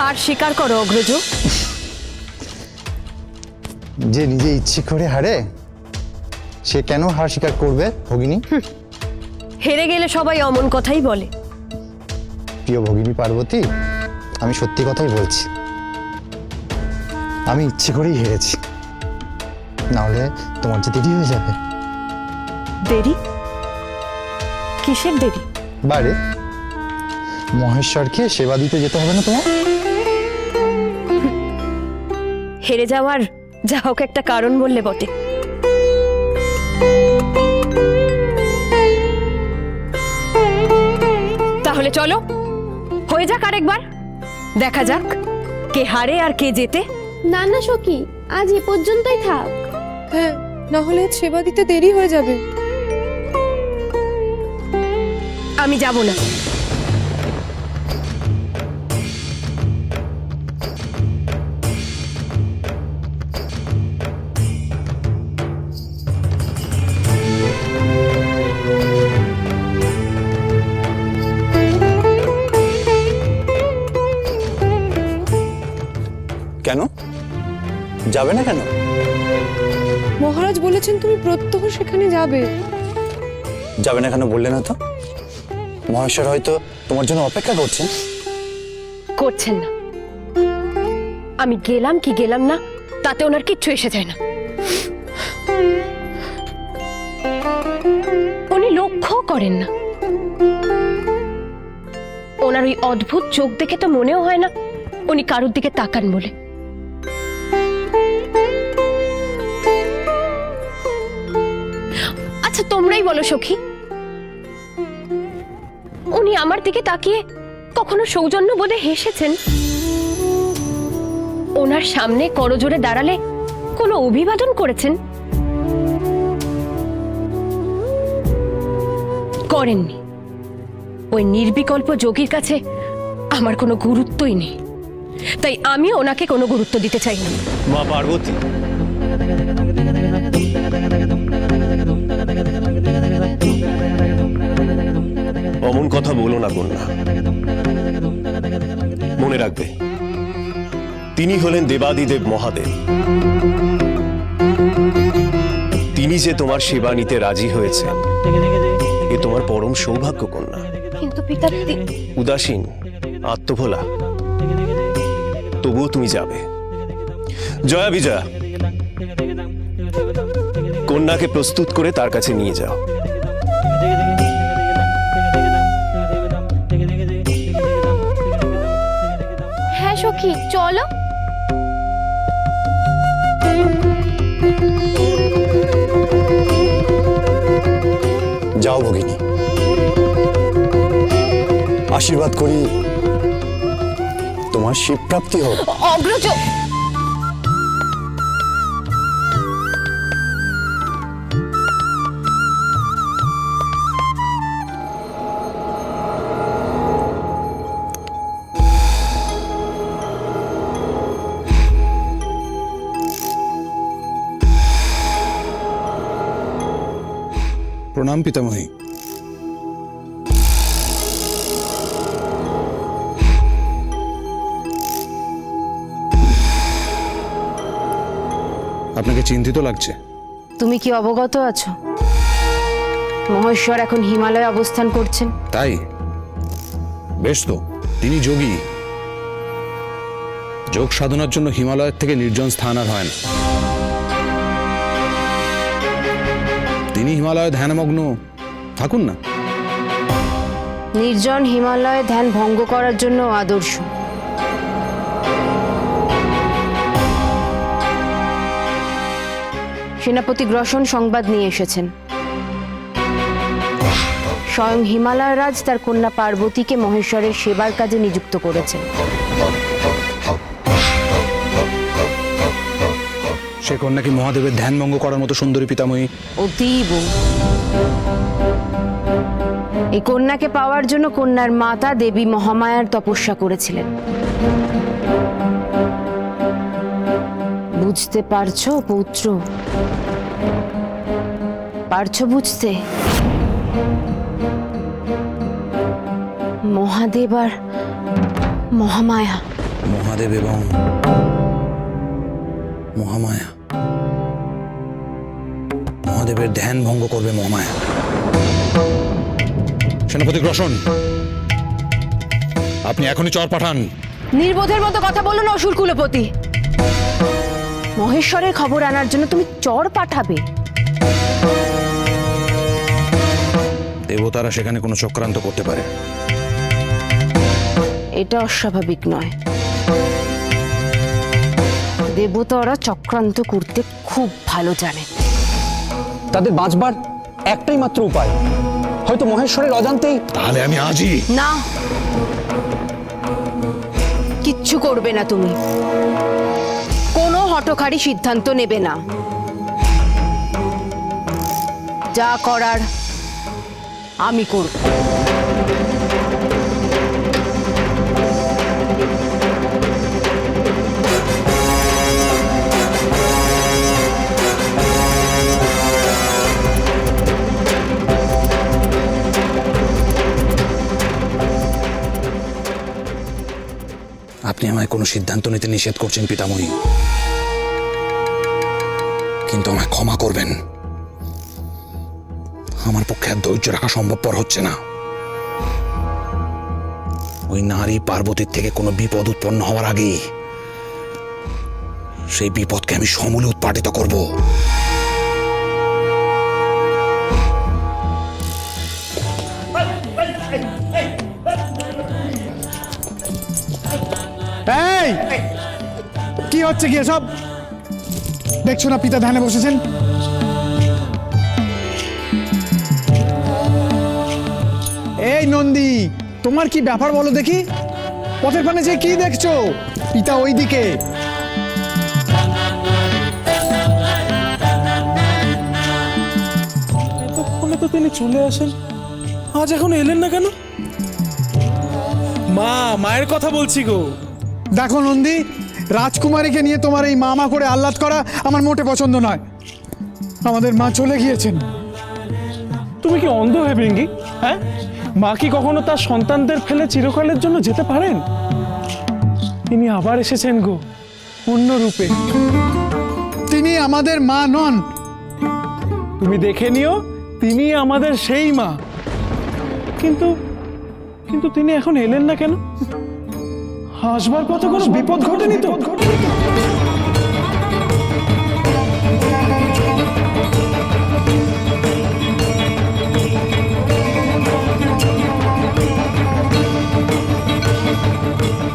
হার স্বীকার করো অগ্রজ। যে নিজে ইচ্ছে করে হারে সে কেন হার স্বীকার করবে ভগিনী? হেরে গেলে সবাই অমন কথাই বলে। প্রিয় ভগিনী পার্বতী, আমি সত্যি কথাই বলছি, আমি ইচ্ছে করেই হেরেছি, নাহলে তোমার যে দেরি হয়ে যাবে। দেরি? কিসের দেরি? বারে মহেশ্বরকে সেবা দিতে যেতে হবে না তোমার? হেরে যাওয়ার যা হোক একটা কারণ বললে বটে। তাহলে চলো হয়ে যাক আরেকবার, দেখা যাক কে হারে আর কে জেতে। না না সখী, আজ এ পর্যন্তই থাক। হ্যাঁ, না হলে সেবা দিতে দেরি হয়ে যাবে। আমি যাব না। কেন যাবে না? কেন? মহারাজ বলেছেন তুমি প্রত্যহ সেখানে যাবে। যাবে না কেন বললে না তো? মহেশ্বর হয়তো তোমার জন্য অপেক্ষা করছেন। করছেন না, আমি গেলাম কি গেলাম না তাতে ওনার কিচ্ছু এসে যায় না। উনি লক্ষ্য করেন না। ওনার ওই অদ্ভুত চোখ দেখে তো মনেও হয় না উনি কারোর দিকে তাকান বলে। আচ্ছা তোমরাই বলো সখী, উনি আমার দিকে তাকিয়ে কখনো সৌজন্য বোধে হেসেছেন? ওনার সামনে করজোড়ে দাঁড়ালে কোনো অভিবাদন করেছেন? করেননি। ওই নির্বিকল্প যোগীর কাছে আমার কোনো গুরুত্বই নেই, তাই আমি ওনাকে কোনো গুরুত্ব দিতে চাই না। মা পার্বতী, অমন কথা বলো না কন্যা। মনে রাখবে, তিনি হলেন দেবাদিদেব মহাদেব। তিনি যে তোমার সেবা নিতে রাজি হয়েছেন এ তোমার পরম সৌভাগ্য কন্যা। কিন্তু পিতা, উদাসীন, আত্মভোলা, তবুও তুমি যাবে। জয়া বিজয়া, কন্যাকে প্রস্তুত করে তার কাছে নিয়ে যাও। হ্যাঁ সখী, চলো। যাও ভগিনী, আশীর্বাদ করি তোমার শিব প্রাপ্তি হোক। অগ্রজ, প্রণাম পিতামহী। আপনাকে চিন্তিত লাগছে। তুমি কি অবগত আছো মহেশ্বর এখন হিমালয়ে অবস্থান করছেন? তাই? বেশ তো, তিনি যোগী। যোগ সাধনার জন্য হিমালয়ের থেকে নির্জন স্থান আর হয় না। তিনি হিমালয়ে ধ্যানমগ্ন থাকুন না। নির্জন হিমালয়ে ধ্যান ভঙ্গ করার জন্য আদর্শ। সেনাপতি গ্রসন সংবাদ নিয়ে এসেছেন। স্বয়ং হিমালয় রাজ তার কন্যা পার্বতীকে মহেশ্বরের সেবার কাজে নিযুক্ত করেছেন। সে কন্যাকে মহাদেবের ধ্যান ভঙ্গ করার মতো সুন্দরী পিতামহী? অতীব। এই কন্যাকে পাওয়ার জন্য কন্যার মাতা দেবী মহামায়ার তপস্যা করেছিলেন। বুঝতে পারছো পৌত্র? পারছো বুঝতে? মহাদেব আর মহামায়া মহাদেব এবং মহামায়া। মহাদেবের ধ্যান ভঙ্গ করবে মহামায়া। সেনাপতি গ্রসন, আপনি এখনই চর পাঠান। নির্বোধের মতো কথা বলো না অসুর কুলপতি। মহেশ্বরের খবর আনার জন্য তুমি চর পাঠাবে? দেবতারা সেখানে কোনো চক্রান্ত করতে পারে। এটা অস্বাভাবিক নয়। দেবতারা চক্রান্ত করতে খুব ভালো জানে। তাদের বাঁচবার একটাই মাত্র উপায়, হয়তো মহেশ্বরের অজান্তেই। তাহলে আমি আজই। না, কিচ্ছু করবে না তুমি। কোনো হঠকারী সিদ্ধান্ত নেবে না। যা করার আমি করব। আপনি আমায় কোনো সিদ্ধান্ত নিতে নিষেধ করছেন পিতামহী, কিন্তু আমায় ক্ষমা করবেন। আমার পক্ষে আর ধৈর্য রাখা সম্ভবপর হচ্ছে না। ওই নারী পার্বতীর থেকে কোনো বিপদ উৎপন্ন হওয়ার আগেই সেই বিপদকে আমি সমূলে উৎপাটিত করব। এই কি হচ্ছে কি এসব? দেখছো না পিতা ধ্যানে বসেছেন? এই নন্দী, তোমার কি ব্যাপার বলো দেখি? পথের পানে যে কি দেখছো? পিতা ওইদিকে। এতক্ষণে তো তিনি চলে আসেন, আজ এখন এলেন না কেন? মায়ের কথা বলছি গো। দেখো নন্দী, রাজকুমারীকে নিয়ে তোমার এই মামা করে আহ্লাদ করা আমার মোটে পছন্দ নয়। আমাদের মা চলে গিয়েছেন। তুমি কি অন্ধ হয়ে ভৃঙ্গি? হ্যাঁ, মা কি কখনো তার সন্তানদের ফেলে চিরকালের জন্য যেতে পারেন? তিনি আবার এসেছেন গো, অন্য রূপে। তিনি আমাদের মা নন। তুমি দেখে নিও, তিনি আমাদের সেই মা। কিন্তু কিন্তু তিনি এখন এলেন না কেন? আসবার পথে কোনো বিপদ ঘটেনি তো?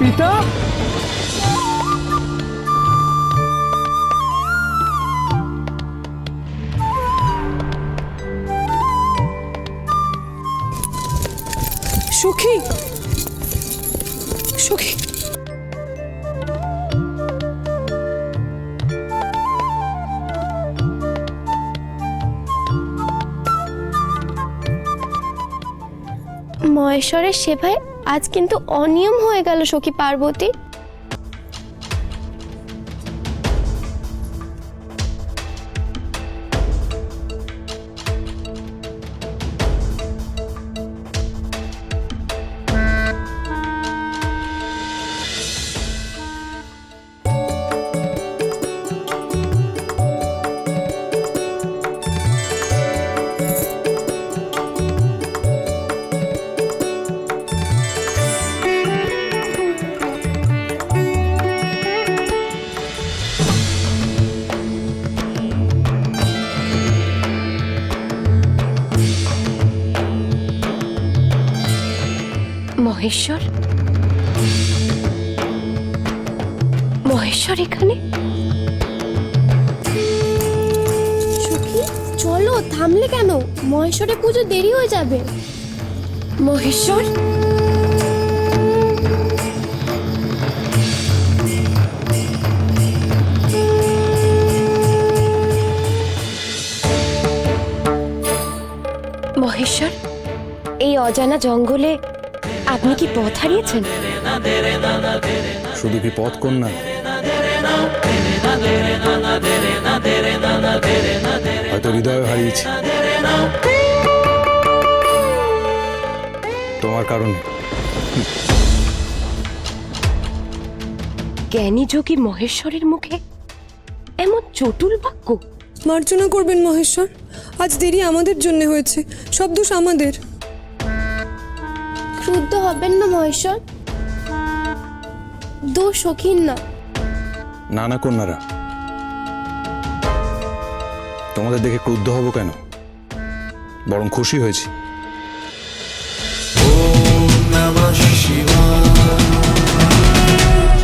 পিতা, সখী, সখী, মহেশ্বরের সেবায় আজ কিন্তু অনিয়ম হয়ে গেল সখী পার্বতী। মহেশ্বর, মহেশ্বর এখানে? সখী চলো, থামলে কেন? মহেশ্বরের পুজো দেরি হয়ে যাবে। মহেশ্বর, মহেশ্বর, এই অজানা জঙ্গলে আপনি কি পথ হারিয়েছেন? শুধু কি পথ কন্যা, হয়তো হৃদয় হারিয়েছি তোমার কারণে। জ্ঞানী যোগী মহেশ্বরের মুখে এমন চটুল বাক্য? মার্জনা করবেন মহেশ্বর, আজ দেরি আমাদের জন্য হয়েছে, সব দোষ আমাদের। ক্রুদ্ধ হবেন না মহেশ্বর, দোষ সখিন না। না না কন্যারা, তোমাদের দেখে ক্রুদ্ধ হব কেন, বরং খুশি হয়েছি।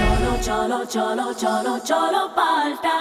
cholo, cholo, cholo, cholo, cholo, palta.